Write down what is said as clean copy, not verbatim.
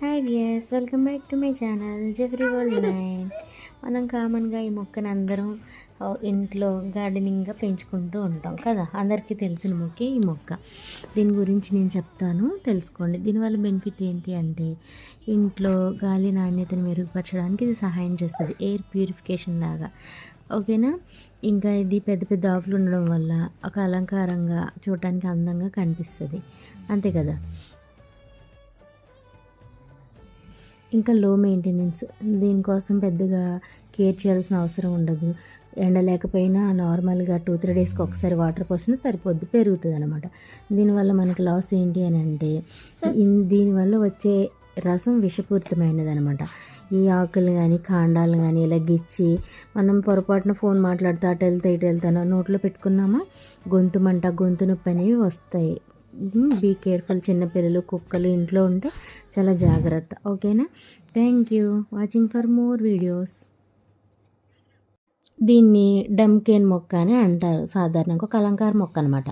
Hi dears, welcome back to my channel Jeffrey world 9. మనం కామన్గా ఈ మొక్కను అందరం ఇంట్లో గార్డెనింగ్గా పెంచుకుంటూ ఉంటాం కదా. అందరికీ తెలిసిన మొక్కే ఈ మొక్క. దీని గురించి నేను చెప్తాను, తెలుసుకోండి. దీనివల్ల బెనిఫిట్ ఏంటి అంటే, ఇంట్లో గాలి నాణ్యతను మెరుగుపరచడానికి ఇది సహాయం చేస్తుంది, ఎయిర్ ప్యూరిఫికేషన్ లాగా. ఓకేనా. ఇంకా ఇది పెద్ద పెద్ద ఆకులు ఉండడం వల్ల ఒక అలంకారంగా చూడటానికి అందంగా కనిపిస్తుంది, అంతే కదా. ఇంకా లో మెయింటెనెన్స్, దీనికోసం పెద్దగా కేర్ చేయాల్సిన అవసరం ఉండదు. ఎండ లేకపోయినా నార్మల్గా 2-3 డేస్కి ఒకసారి వాటర్ పోసినా సరిపోద్ది, పెరుగుతుంది అనమాట. దీనివల్ల మనకు లాస్ ఏంటి అని అంటే, దీనివల్ల వచ్చే రసం విషపూరితమైనది అనమాట. ఈ ఆకులు కానీ కాండాలు కానీ ఇలా గిచ్చి మనం పొరపాటున ఫోన్ మాట్లాడుతూ అటు వెళ్తే ఇటు వెళ్తానో నోట్లో పెట్టుకున్నామా గొంతు మంట, గొంతు నొప్పి అనేవి వస్తాయి. Be careful. చిన్నపిల్లలు, కుక్కలు ఇంట్లో ఉంటే చాలా జాగ్రత్త. ఓకేనా. Thank you watching for more videos. దీన్ని డమ్కేన్ మొక్క అని అంటారు, సాధారణంగా ఒక అలంకార మొక్క అనమాట.